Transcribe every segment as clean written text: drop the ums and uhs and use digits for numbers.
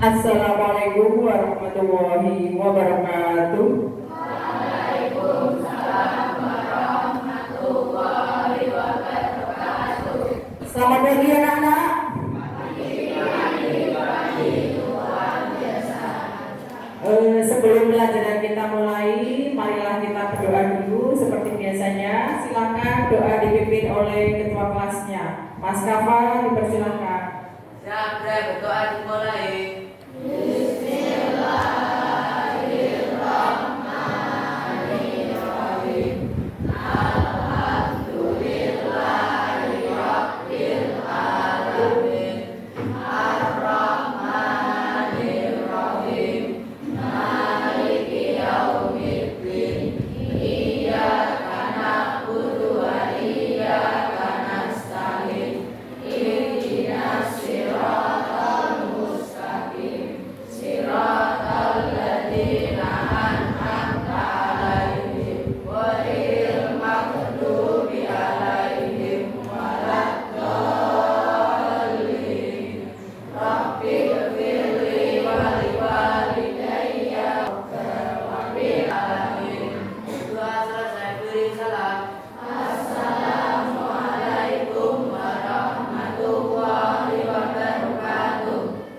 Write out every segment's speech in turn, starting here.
Assalamualaikum warahmatullahi wabarakatuh. Selamat pagi anak-anak. Sebelum pelajaran kita mulai, marilah kita berdoa dulu seperti biasanya. Silakan doa dipimpin oleh ketua kelasnya. Mas Kafa, dipersilakan. Siap, berdoa dimulai.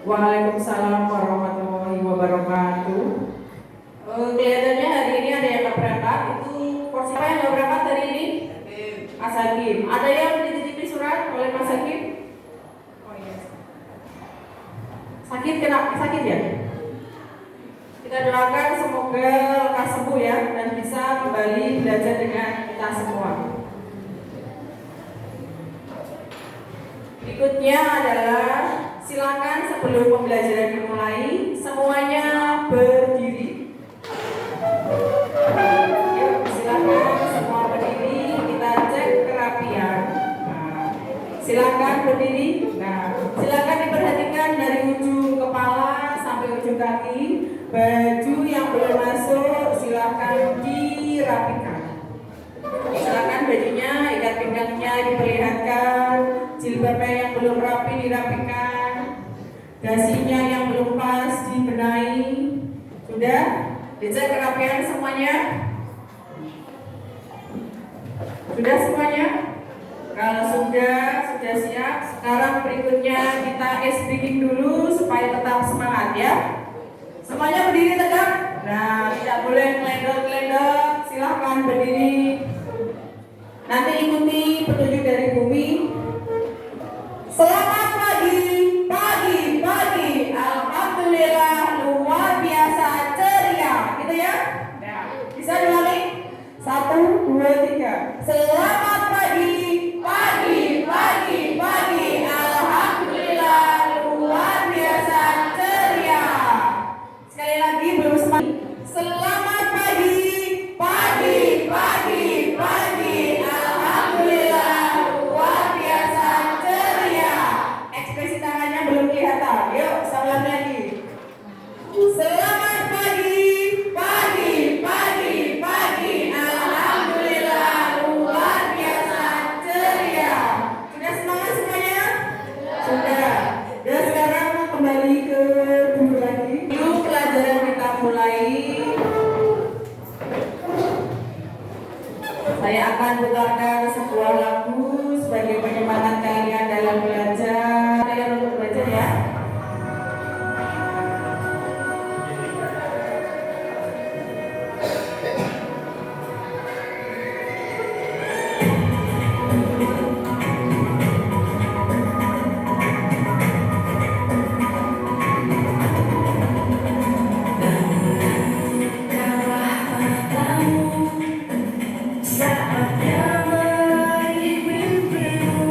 Waalaikumsalam warahmatullahi wabarakatuh. Kelihatannya hari ini ada yang nggak berangkat. Itu porsi apa yang nggak berangkat hari ini? Mas Hakim. Ada yang dititipi surat oleh Mas Hakim? Oh iya. Sakit sakit ya? Kita doakan semoga lekas sembuh ya dan bisa kembali belajar dengan kita semua. Berikutnya adalah silakan sebelum pembelajaran dimulai semuanya berdiri. Yuk, silakan semua berdiri, kita cek kerapian. Silakan berdiri. Silakan diperhatikan dari ujung kepala sampai ujung kaki. Baju yang belum masuk silakan dirapikan. Silakan bajunya, ikat pinggangnya diperlihatkan. Jilbabnya yang belum rapi dirapikan. Dasinya yang belum pas dibenahi. Sudah? Dicek kerapian semuanya? Sudah semuanya? Kalau sudah siap. Sekarang berikutnya kita ice breathing dulu supaya tetap semangat ya. Semuanya berdiri tegak. Nah, tidak boleh ngelendot-ngelendot. Silahkan berdiri. Nanti ikuti petunjuk dari Bumi. Selamat pagi, alhamdulillah luar biasa ceria, gitu ya? Bisa diulangi? 1, 2, 3. Selamat pagi, alhamdulillah luar biasa ceria. Sekali lagi belum semangat. Selamat pagi, alhamdulillah luar biasa ceria. Ekspresi tangannya belum kelihatan. Yuk, salam lagi. Selamat pagi, alhamdulillah luar biasa ceria. Sudah semangat semuanya? Sudah. Dan sekarang kembali ke dulu lagi. Dulu pelajaran kita mulai. Saya akan putarkan sebuah lagu sebagai penyemangat kalian dalam belajar. Kalian untuk belajar ya. Saatnya meraih mimpimu,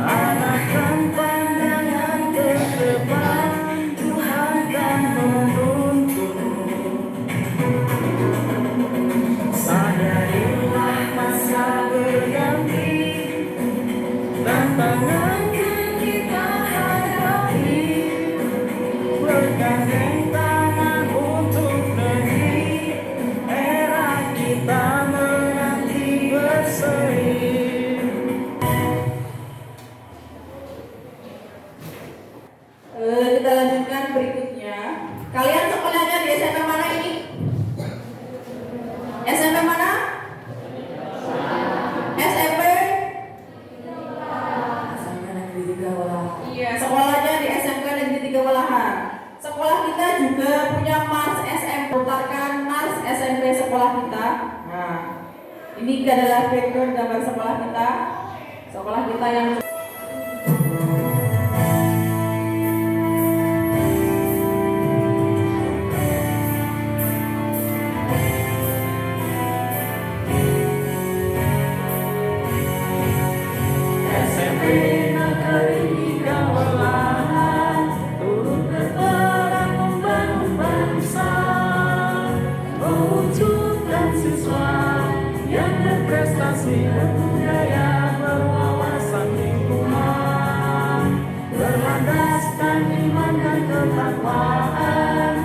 arahkan pandangan ke depan, Tuhan kan menuntunmu. Sadarilah masa berganti, tantangan kita hadapi, bergandeng tangan untuk negeri, era kita menanti berseri. Kita lanjutkan. pelajaran berikutnya. Kalian sekolahnya di SMP mana ini? SMP mana? SMP? SMP Negeri 3 Walahan. Iya, sekolahnya di SMK Negeri 3 Walahan. Sekolah kita juga punya Mars SM, putarkan Mars SMP sekolah kita. Nah, ini adalah background gambar sekolah kita. Sekolah kita yang SMP Negeri 3 Walahan turut berperan membangun bangsa, mewujudkan siswa yang berprestasi, berbudaya, berwawasan lingkungan, berlandaskan iman dan ketakwaan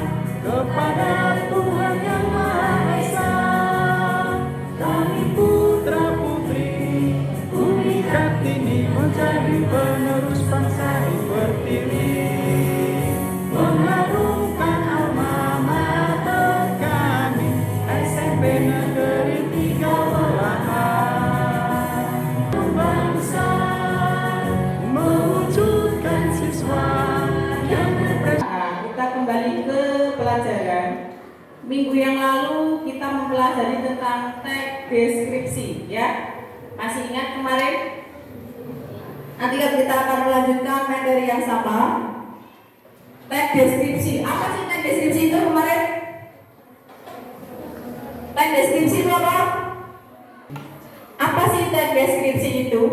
kepada Tuhan Yang Maha Esa. Kami putra putri Bumi Kartini menjadi penerus bangsa yang berdiri, mengharumkan alma mater kami SMP Negeri 3 Walahan. Bangsa mewujudkan siswa yang berprestasi. Nah, kita kembali ke pelajaran. Minggu yang lalu kita mempelajari tentang teks deskripsi, ya. Masih ingat kemarin? Nanti kita akan melanjutkan materi yang sama. Teks deskripsi. Apa sih teks deskripsi itu kemarin? Teks deskripsi itu apa? Apa sih teks deskripsi itu?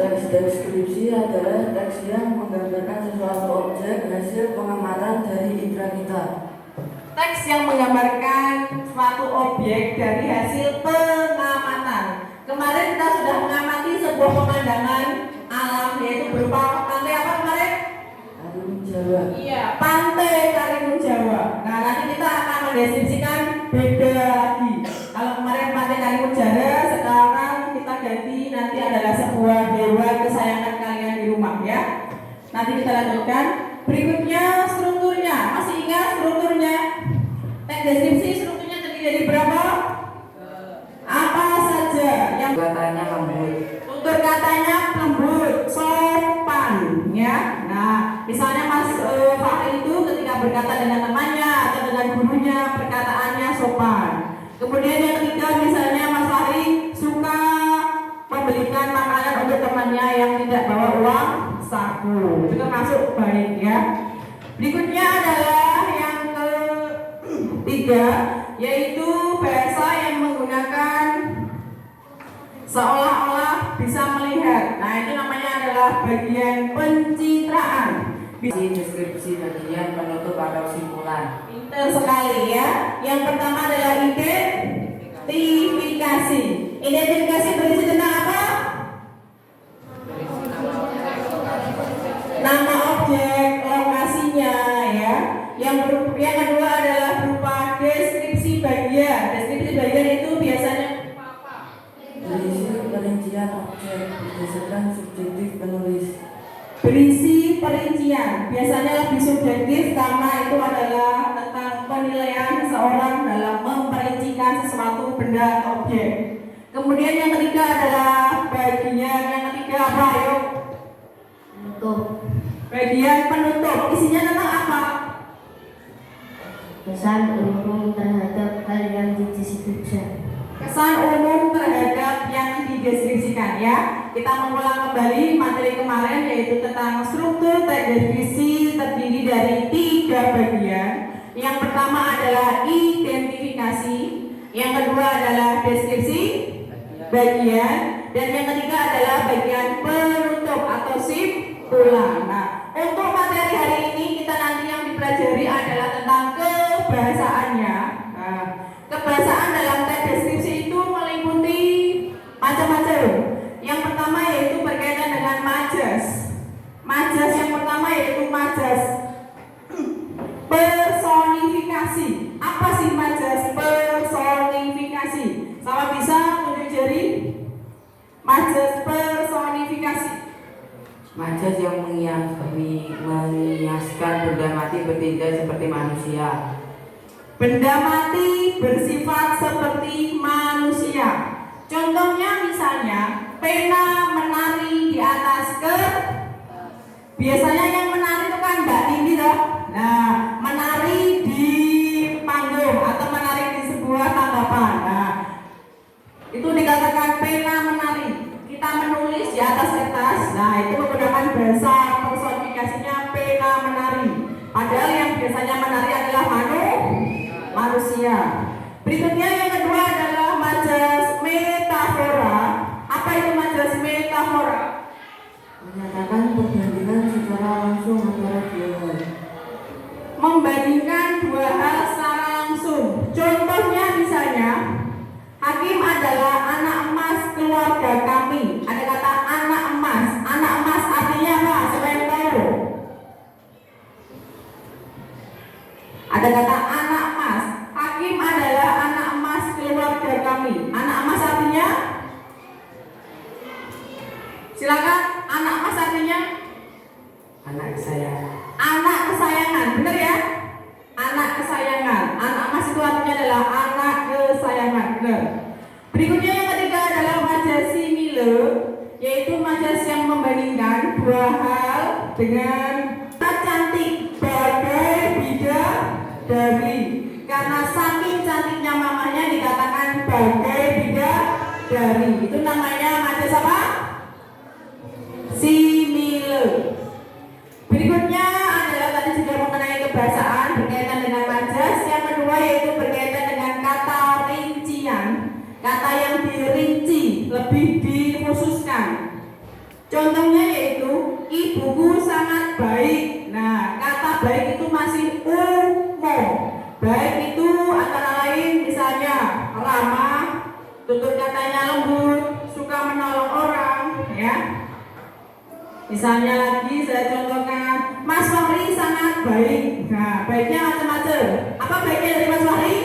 Teks deskripsi adalah teks yang menggambarkan sesuatu objek hasil pengamatan dari indera kita. Teks yang menggambarkan suatu objek dari hasil pengamatan. Kemarin kita sudah mengamati sebuah pemandangan alam, yaitu berupa pantai apa kemarin? Karimun Jawa. Iya, pantai Karimun Jawa. Nah, nanti kita akan mendeskripsikan beda lagi. Kalau kemarin pantai Karimun Jawa, sekarang kita ganti nanti adalah sebuah hewan kesayangan kalian di rumah, ya. Nanti kita lanjutkan. Berikutnya strukturnya. Masih ingat strukturnya? Teks deskripsi strukturnya terdiri dari berapa? Apa saja yang Katanya lembut. tutur katanya lembut, sopan, ya. Nah, misalnya Mas Fahri itu ketika berkata dengan temannya atau dengan gurunya perkataannya sopan. Kemudian yang ketiga misalnya Mas Fahri suka membelikan makanan untuk temannya yang tidak bawa uang saku. Itu termasuk baik, ya. Berikutnya adalah yang ketiga, yaitu bahasa yang menggunakan seolah-olah bisa melihat. Nah, itu namanya adalah bagian pencitraan. Deskripsi bagian penutup atau simpulan. Pinter sekali, ya. Yang pertama adalah identifikasi. Identifikasi berisi tentang apa? Nama objek, lokasinya, ya. Yang kedua adalah berupa deskripsi bagian. Deskripsi bagian itu biasanya Berisi perincian objek berdasarkan subjektif penulis. berisi perincian, biasanya lebih subjektif karena itu adalah tentang penilaian seseorang dalam memperincikan sesuatu benda atau objek. Kemudian yang ketiga adalah bagian yang ketiga apa? Ayo. Penutup. Bagian penutup. Isinya tentang apa? Kesan umum terhadap hal yang dideskripsikan. Kesan umum terhadap yang dideskripsikan, ya. Kita mengulang kembali materi kemarin yaitu tentang struktur teks deskripsi terdiri dari 3 bagian. Yang pertama adalah identifikasi, yang kedua adalah deskripsi bagian, dan yang ketiga adalah bagian penutup atau simpulan. Nah, untuk materi hari ini kita nanti yang dipelajari adalah tentang kebahasaannya. Nah, kebahasaan dalam teks deskripsi itu meliputi macam-macam. Yang pertama yaitu berkaitan dengan majas. Majas yang pertama yaitu majas personifikasi. Apa sih majas personifikasi? Sama bisa tunjuk jari. Majas personifikasi. Majas yang mengiaskan benda mati bertindak seperti manusia. Benda mati bersifat seperti manusia. Contohnya misalnya pena menari di atas biasanya yang menari itu kan Mbak Tindi toh. Nah, menari di panggung atau menari di sebuah tanggapan. Nah, itu dikatakan pena menari. Kita menulis di atas kertas. Nah, itu menggunakan bahasa personifikasinya pena menari. Padahal yang biasanya menari adalah manusia. Berikutnya yang kedua adalah majas metafora. Apa itu majas metafora? Menyatakan perbandingan secara langsung antara dua hal. Membandingkan dua hal secara langsung. Contohnya misalnya, Hakim adalah anak emas keluarga kami. Ada kata anak emas. Anak emas artinya apa? Siapa yang tahu? Ada kata anak emas. Hakim adalah anak emas keluarga kami. Anak emas artinya? Silakan. Anak emas artinya? Anak kesayangan. Anak kesayangan, benar ya? Anak kesayangan. Anak emas itu artinya adalah anak kesayangan, benar. Berikutnya yang ketiga adalah majas simile, yaitu majas yang membandingkan dua hal dengan cantik bagai bidadari. Karena saking cantiknya mamanya dikatakan bagai bidadari. Itu namanya majas apa? Simile. Berikutnya adalah tadi juga mengenai kebahasaan berkaitan dengan majas. Yang kedua yaitu berkaitan dengan kata rincian, kata yang dirinci, lebih dikhususkan. Contohnya yaitu ibuku sangat baik. Nah, kata baik itu masih umum. Baik itu antara lain misalnya ramah, tutur katanya lembut, suka menolong orang, ya. Misalnya lagi saya contohkan, Mas Fahri sangat baik. Nah, baiknya macam-macam. Apa baiknya dari Mas Fahri?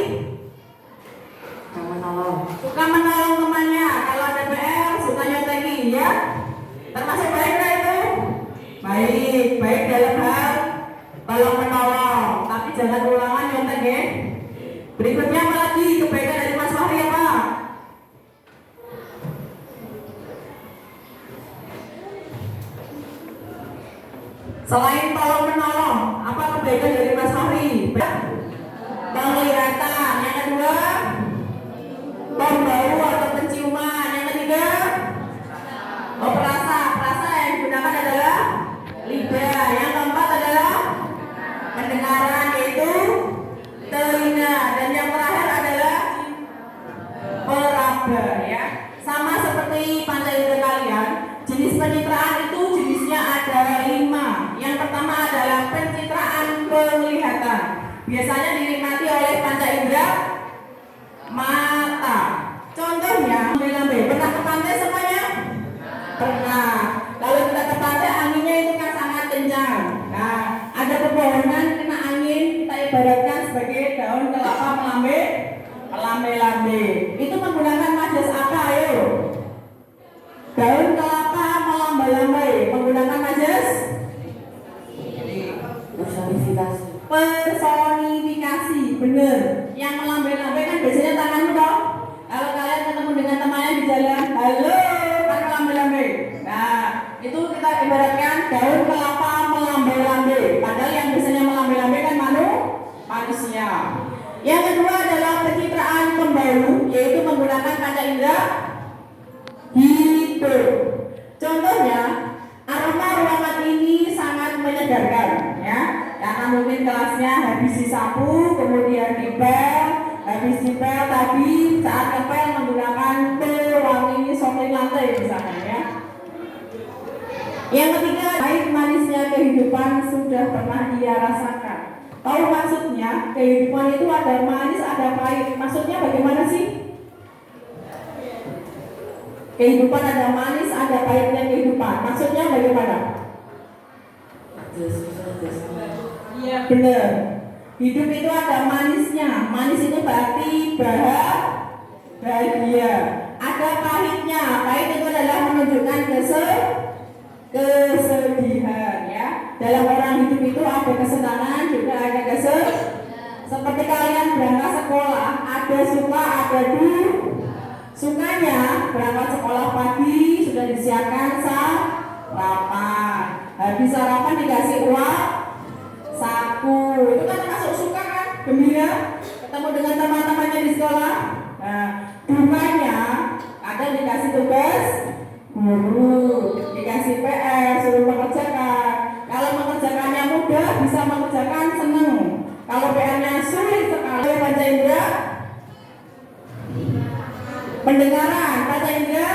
Suka menolong temannya. Kalau ada PR, suka nyontekin, ya. Termasuk baik nggak itu? Baik dalam hal tolong menolong. Tapi jangan ulangan nyontek ya. Berikutnya apa lagi kebaikan dari Mas Fahri apa? Selain tolong menolong, apa kebaikan dari Mas Fahri? Penglihatan. Yang kedua, pembau atau penciuman. Yang ketiga, perasa. Perasa yang digunakan adalah lidah. Yang keempat adalah pendengaran, yaitu telinga. Dan yang terakhir adalah peraba, ya. Sama seperti panca indera kalian, jenis pencitraan itu jenisnya ada 5. Yang pertama adalah pencitraan penglihatan. Biasanya dinikmati oleh panca indera mata. Contohnya, lambe-lambe. Pernah ke pantai semuanya? Pernah. Kalau kita ke pantai, anginnya itu kan sangat kencang. Nah, ada pepohonan kena angin, kita ibaratkan sebagai daun kelapa melambe-lambe. Itu menggunakan majas apa, ayo? Daun kelapa melambe-lambe menggunakan majas personifikasi, bener. Yang melambe-lambe kan biasanya tanganmu toh. Kalau kalian ketemu dengan temannya di jalan, halo, kan melambe-lambe. Nah, itu kita ibaratkan daun kelapa melambe-lambe. Padahal yang biasanya melambe-lambe kan manusia. Yang kedua adalah pencitraan pembau, yaitu menggunakan panca indera hidup. Contohnya, aroma ruangan ini sangat menyegarkan, ya. Karena mungkin kelasnya habis disapu, kemudian dipel, habis dipel tadi saat ngepel menggunakan pewangi sopling lantai misalnya, ya. Yang ketiga, pahit manisnya kehidupan sudah pernah ia rasakan. Tahu maksudnya? Kehidupan itu ada manis, ada pahit. Maksudnya bagaimana sih? Kehidupan ada manis, ada pahitnya kehidupan. Maksudnya bagaimana? Iya, benar. Hidup itu ada manisnya. Manis itu berarti bahagia. Ada pahitnya. Pahit itu adalah menunjukkan kesedihan ya. Dalam orang hidup itu ada kesenangan juga ada kesedihan. Seperti kalian berangkat sekolah, ada suka, ada sukanya berangkat sekolah pagi sudah disiapkan sarapan. Habis sarapan dikasih uang saku. Itu kan termasuk suka kan? Gembira ketemu dengan teman-temannya di sekolah. Nah, dukanya kadang dikasih tugas guru, dikasih PR, suruh mengerjakan. Kalau mengerjakannya mudah, bisa mengerjakan seneng. Kalau PR-nya sulit sekali, baca indra pendengaran, baca indra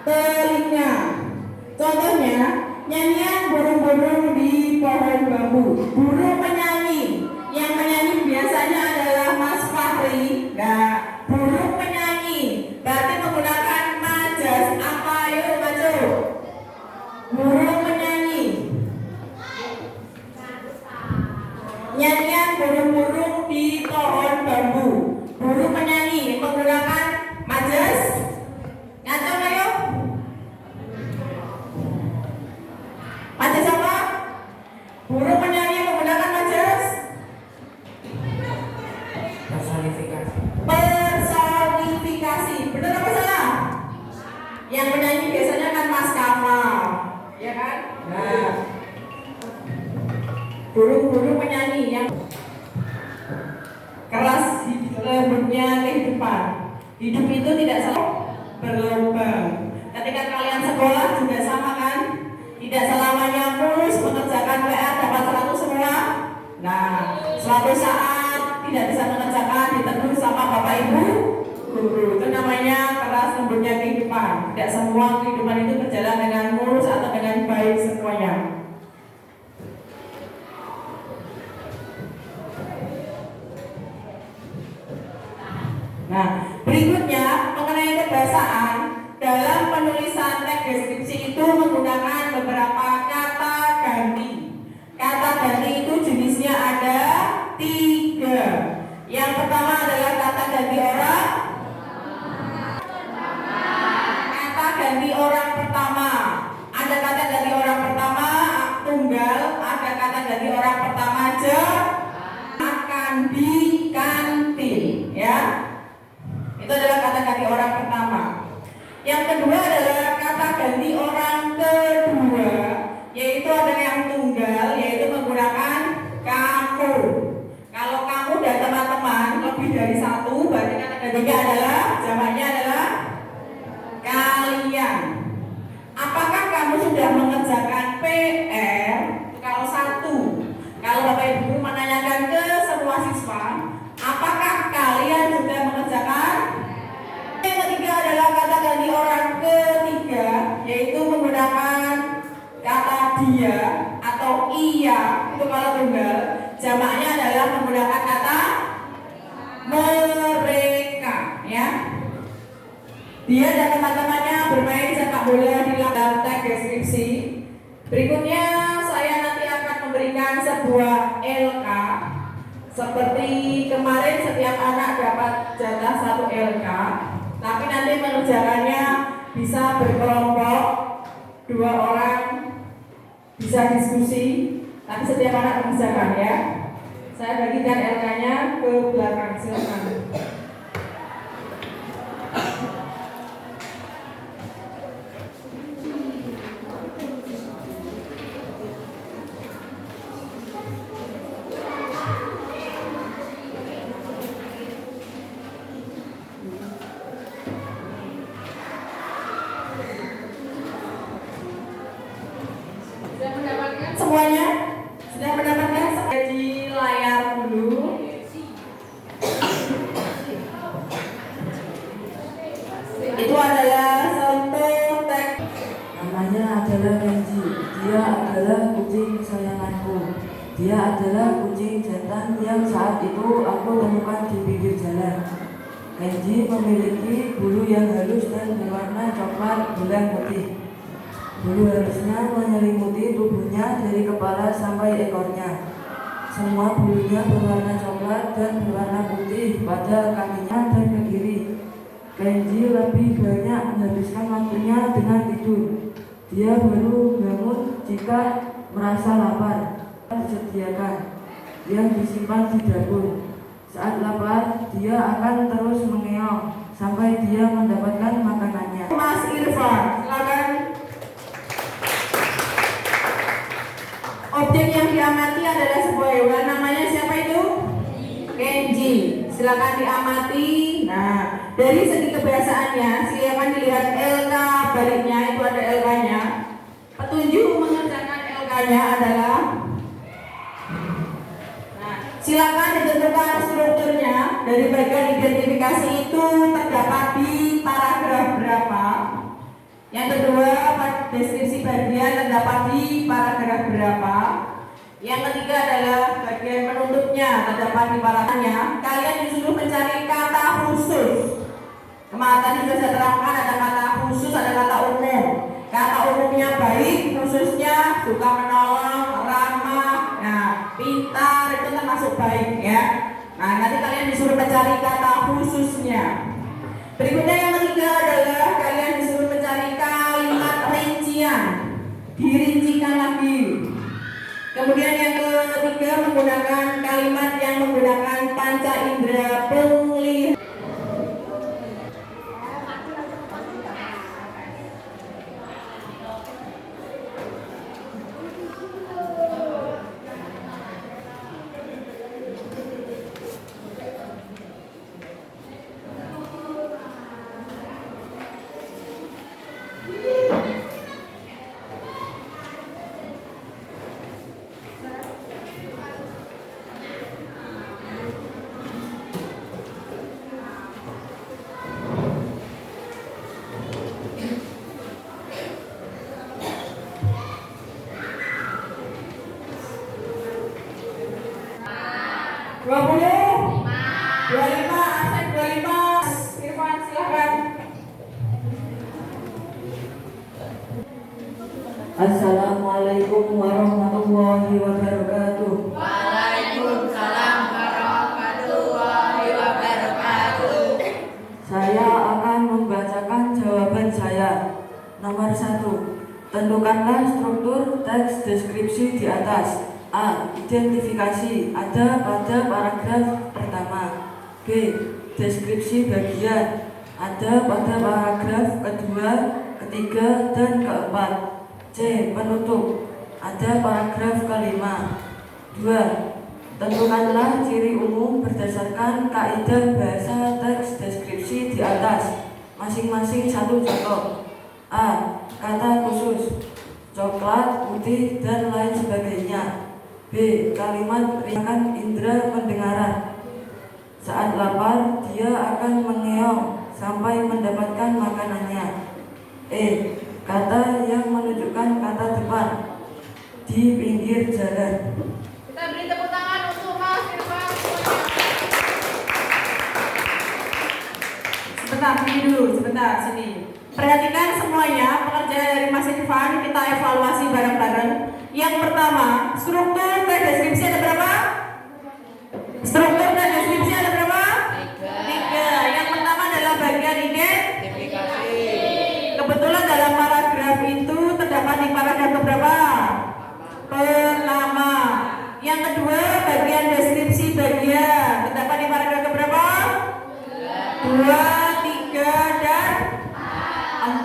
telinga. Contohnya, nyanyian burung-burung di pohon bambu. Burung menyanyi, yang menyanyi biasanya adalah Mas Fahri. Nah, burung menyanyi berarti menggunakan majas apa? Yuk maju. Burung menyanyi. Nyanyian burung-burung di pohon bambu. Burung menyanyi menggunakan majas. Ngaco ayo. Majas apa? Burung menyanyi menggunakan majas. Personifikasi. Benar apa salah? Yang menyanyi biasanya kan Mas Kamal, ya kan? Nah, burung-burung menyanyi yang keras lembutnya kehidupan. Hidup itu tidak selalu berlubang. Ketika kalian sekolah juga sama kan? Tidak selamanya mulus mengerjakan PR dapat 100 semua. Nah, suatu saat tidak bisa mengerjakan ditegur sama bapak ibu guru. Itu namanya keras lembutnya kehidupan. Tidak semua kehidupan itu berjalan dengan mulus atau dengan baik semuanya. Nah, berikutnya mengenai kebahasaan. Dalam penulisan teks deskripsi itu menggunakan beberapa kata ganti. Kata ganti itu jenisnya ada 3. Yang pertama adalah kata ganti orang. Kata ganti orang pertama. Ada kata ganti orang pertama tunggal, ada kata ganti orang pertama akan di kantin, ya. Itu adalah kata ganti orang pertama. Yang kedua adalah kata ganti orang kedua, yaitu ada yang tunggal, yaitu menggunakan kamu. Kalau kamu dan teman-teman lebih dari 1, berarti kata gantinya adalah jawabannya adalah kalian. Apakah kamu sudah mengerjakan PR? Kalau 1, kalau Bapak Ibu guru menanyakan ke semua siswa, apakah kalian sudah mengerjakan? Yang ketiga adalah kata ganti orang ketiga, yaitu menggunakan kata dia atau iya, itu kalau tunggal. Jamaknya adalah menggunakan kata mereka, ya. Dia dan teman-temannya bermain sepak bola di dalam teks deskripsi. Berikutnya saya nanti akan memberikan sebuah LK. Seperti kemarin setiap anak dapat jatah 1 LK. Tapi nanti mengerjakannya bisa berkelompok, 2 orang, bisa diskusi. Tapi setiap anak mengerjakan, ya. Saya bagikan LK-nya ke belakang, silakan. Semuanya sudah mendapatkan di layar dulu. Itu adalah contoh teks. Namanya adalah Kenji. Dia adalah kucing kesayanganku. Dia adalah kucing jantan yang saat itu aku temukan di pinggir jalan. Kenji memiliki bulu yang halus dan berwarna coklat bulan putih. Bulu halusnya menyelimuti tubuhnya dari kepala sampai ekornya. Semua bulunya berwarna coklat dan berwarna putih pada kakinya dan ke kiri. Kenji lebih banyak menghabiskan waktunya dengan tidur. Dia baru bangun jika merasa lapar. Disediakan yang disimpan di dapur. Saat lapar, dia akan terus mengeong sampai dia mendapatkan makanannya. Mas Irfan, silakan. Objek yang diamati adalah sebuah hewan, namanya siapa itu? Kenji. Silakan diamati. Nah, dari segi kebiasaannya, silakan dilihat LK baliknya, itu ada LK-nya. Petunjuk mengerjakan LK-nya adalah, nah, silakan ditentukan strukturnya. Dari bagian identifikasi itu terdapat di paragraf berapa. Yang kedua, deskripsi bagian terdapat di paragraf berapa. Yang ketiga adalah bagian penutupnya terdapat di paragrafnya. Kalian disuruh mencari kata khusus. Kemarin tadi sudah saya terangkan, ada kata khusus, ada kata umum. Kata umumnya baik, khususnya suka menolong, ramah, nah, pintar, itu termasuk baik ya. Nah, nanti kalian disuruh mencari kata khususnya. Berikutnya yang ketiga adalah kalian disuruh mencari kalimat rincian, dirincikan lagi. Kemudian yang ketiga menggunakan kalimat yang menggunakan panca indera penglihatan. Assalamualaikum warahmatullahi wabarakatuh. Waalaikumsalam warahmatullahi wabarakatuh. Saya akan membacakan jawaban saya. Nomor 1. Tentukanlah struktur teks deskripsi di atas. A. Identifikasi ada pada paragraf pertama. B. Deskripsi bagian ada pada paragraf kedua, ketiga, dan keempat. C. Penutup ada paragraf kelima. 2. Tentukanlah ciri umum berdasarkan kaidah bahasa teks deskripsi di atas. Masing-masing satu contoh. A. Kata khusus coklat, putih, dan lain sebagainya. B. Kalimat ringan indera pendengaran. Saat lapar, dia akan mengeong sampai mendapatkan makanannya. E. Kata yang menunjukkan kata depan di pinggir jalan. Kita beri tepuk tangan untuk Mas Irfan. Sebentar, sini. Perhatikan semuanya pekerjaan dari Mas Irfan, kita evaluasi bareng-bareng. Yang pertama, struktur dan deskripsi ada berapa? Struktur dan deskripsi ada berapa? 3. Yang pertama adalah bagian identifikasi. Kebetulan dalam paragraf itu terdapat di paragraf keberapa? Pertama. Yang kedua, bagian deskripsi bagian terdapat di paragraf keberapa? 2, 3, dan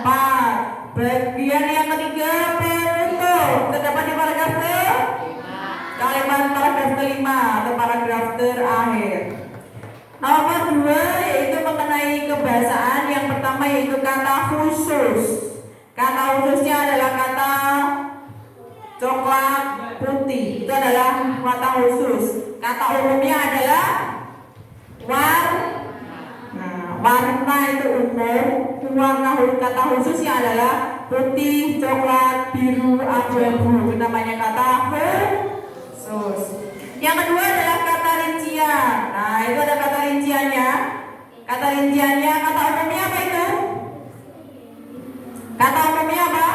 4. Bagian yang ketiga, penutup terdapat di paragraf ke? Kalimat paragraf kelima atau paragraf terakhir. Nomor 2 yaitu mengenai kebahasaan. Yang pertama yaitu kata khusus. Kata khususnya adalah kata coklat, putih. Itu adalah kata khusus. Kata umumnya adalah warna itu umum. Warna kata khususnya adalah putih, coklat, biru, abu-abu. Itu namanya kata khusus. Yang kedua adalah kata rincian. Nah, itu ada kata rinciannya. Kata rinciannya, kata umumnya apa itu? Kata umumnya apa?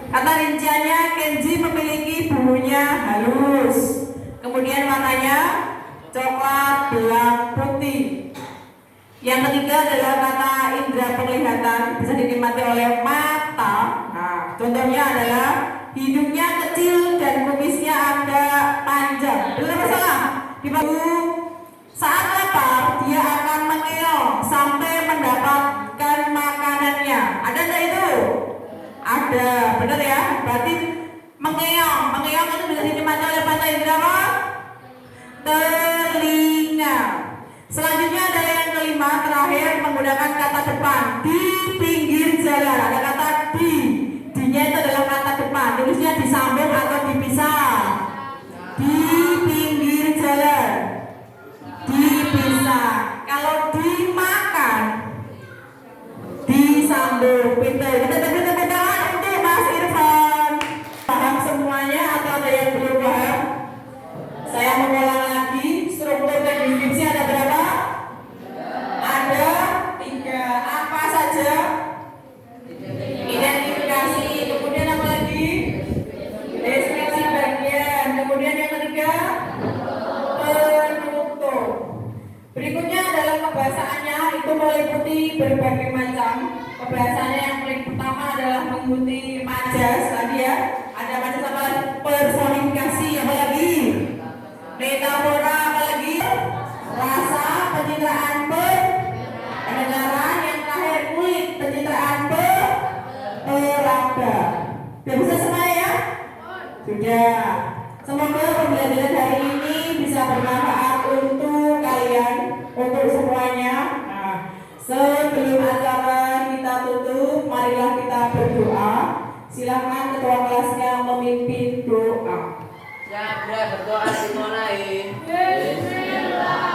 Kata rinciannya, Kenji memiliki bulunya halus. Kemudian warnanya coklat, belang, putih. Yang ketiga adalah kata indera penglihatan, bisa dinikmati oleh mata, kata. Nah, contohnya adalah hidungnya kecil dan kumisnya agak panjang. Benar apa salah? Saat lapar dia akan mengeong sampai mendapatkan makanannya. Ada nggak itu? Ada, benar ya? Berarti mengeong itu bisa dinikmati oleh panca indera apa? Telinga. Selanjutnya ada yang kelima, terakhir menggunakan kata depan di pinggir jalan. Ada kata di, di-nya itu adalah kata depan. Tulisnya disambung atau dipisah. Di pinggir jalan, dipisah. Kalau dimakan, disambung. Pintar. Kita tepuk-tepukan untuk Mas Irfan. Paham semuanya atau ada yang belum paham? Saya mengulang lagi, struktur deskripsi ada berapa? Ada 3. Apa saja? Identifikasi. Kemudian apa lagi? Deskripsi bagian. Kemudian yang ketiga, penutup. Berikutnya adalah kebahasaannya, itu meliputi berbagai macam. Kebahasaannya yang paling pertama adalah mengikuti majas tadi ya. Ada majas apa? Personifikasi, apa lagi? Metafora, apa lagi? Rasa, pencitraan, pendengaran, yang terakhir kulit, pencitraan, peraga. Sudah bisa semuanya ya? Sudah. Semoga pembelajaran hari ini bisa bermanfaat untuk kalian, untuk semuanya. Nah, sebelum acara kita tutup, marilah kita berdoa. Silakan ketua kelasnya memimpin doa. Siap, berdoa dimulai. Bismillah.